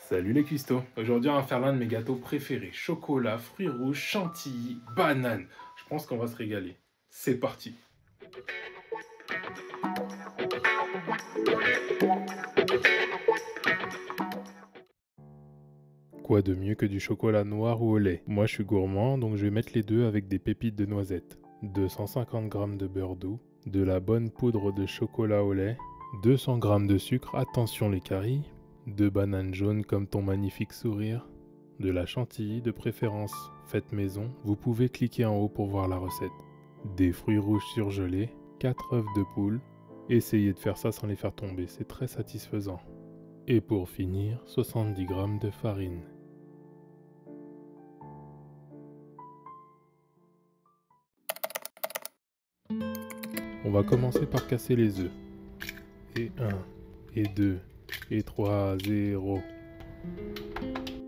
Salut les cuistots. Aujourd'hui, on va faire l'un de mes gâteaux préférés. Chocolat, fruits rouges, chantilly, banane. Je pense qu'on va se régaler. C'est parti. Quoi de mieux que du chocolat noir ou au lait? Moi, je suis gourmand, donc je vais mettre les deux avec des pépites de noisettes. 250 g de beurre doux, de la bonne poudre de chocolat au lait, 200 g de sucre, attention les caries, 2 bananes jaunes comme ton magnifique sourire, de la chantilly de préférence faite maison, vous pouvez cliquer en haut pour voir la recette. Des fruits rouges surgelés, 4 œufs de poule, essayez de faire ça sans les faire tomber, c'est très satisfaisant. Et pour finir, 70 g de farine. On va commencer par casser les œufs. Et 1, et 2, et 3, 0.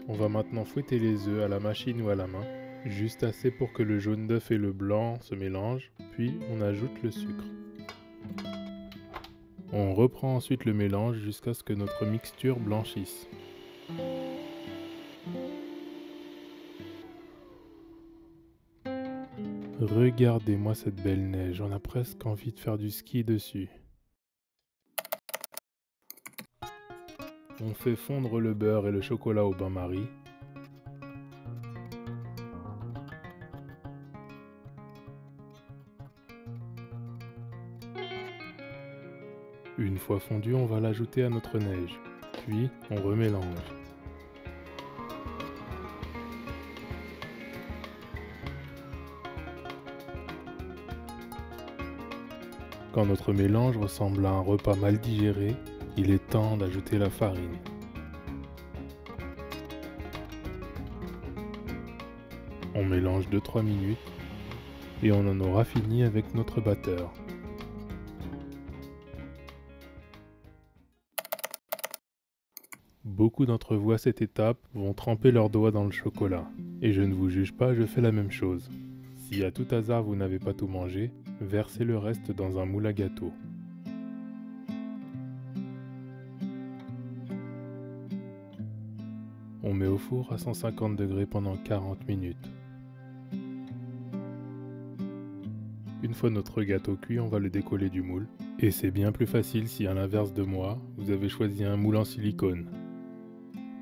On va maintenant fouetter les œufs à la machine ou à la main, juste assez pour que le jaune d'œuf et le blanc se mélangent, puis on ajoute le sucre. On reprend ensuite le mélange jusqu'à ce que notre mixture blanchisse. Regardez-moi cette belle neige, on a presque envie de faire du ski dessus. On fait fondre le beurre et le chocolat au bain-marie. Une fois fondu, on va l'ajouter à notre neige, puis on remélange. Quand notre mélange ressemble à un repas mal digéré, il est temps d'ajouter la farine. On mélange 2-3 minutes et on en aura fini avec notre batteur. Beaucoup d'entre vous à cette étape vont tremper leurs doigts dans le chocolat. Et je ne vous juge pas, je fais la même chose. Si à tout hasard vous n'avez pas tout mangé, versez le reste dans un moule à gâteau. On met au four à 150 degrés pendant 40 minutes. Une fois notre gâteau cuit, on va le décoller du moule. Et c'est bien plus facile si à l'inverse de moi, vous avez choisi un moule en silicone.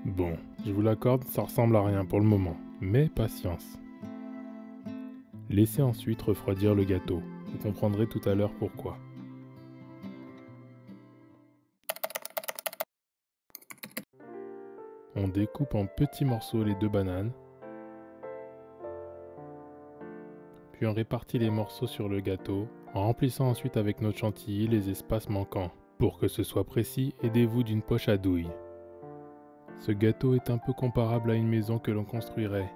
Bon, je vous l'accorde, ça ressemble à rien pour le moment, mais patience. Laissez ensuite refroidir le gâteau, vous comprendrez tout à l'heure pourquoi. On découpe en petits morceaux les 2 bananes, puis on répartit les morceaux sur le gâteau, en remplissant ensuite avec notre chantilly les espaces manquants. Pour que ce soit précis, aidez-vous d'une poche à douille. Ce gâteau est un peu comparable à une maison que l'on construirait,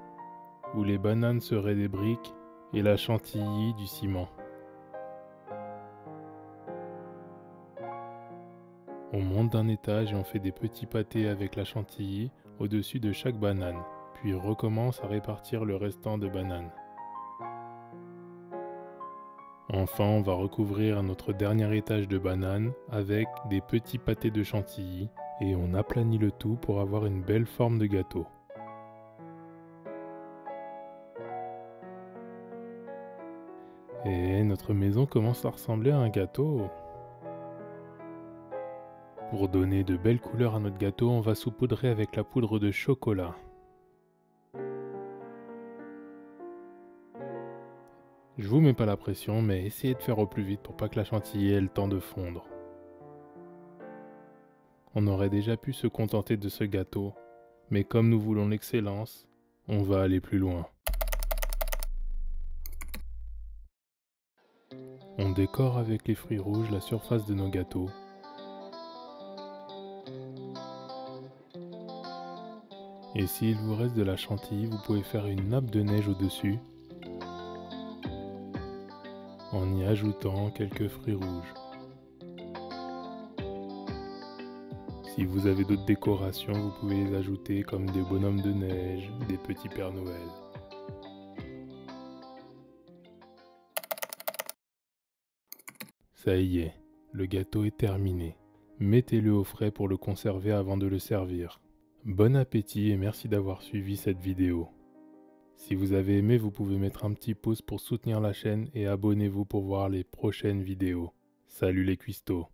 où les bananes seraient des briques et la chantilly du ciment. On monte d'un étage et on fait des petits pâtés avec la chantilly au-dessus de chaque banane, puis recommence à répartir le restant de bananes. Enfin, on va recouvrir notre dernier étage de bananes avec des petits pâtés de chantilly et on aplanit le tout pour avoir une belle forme de gâteau. Et notre maison commence à ressembler à un gâteau. Pour donner de belles couleurs à notre gâteau, on va saupoudrer avec la poudre de chocolat. Je vous mets pas la pression, mais essayez de faire au plus vite pour pas que la chantilly ait le temps de fondre. On aurait déjà pu se contenter de ce gâteau, mais comme nous voulons l'excellence, on va aller plus loin. On décore avec les fruits rouges la surface de nos gâteaux. Et s'il vous reste de la chantilly, vous pouvez faire une nappe de neige au-dessus en y ajoutant quelques fruits rouges. Si vous avez d'autres décorations, vous pouvez les ajouter comme des bonhommes de neige, des petits Pères Noël. Ça y est, le gâteau est terminé. Mettez-le au frais pour le conserver avant de le servir. Bon appétit et merci d'avoir suivi cette vidéo. Si vous avez aimé, vous pouvez mettre un petit pouce pour soutenir la chaîne et abonnez-vous pour voir les prochaines vidéos. Salut les cuistots!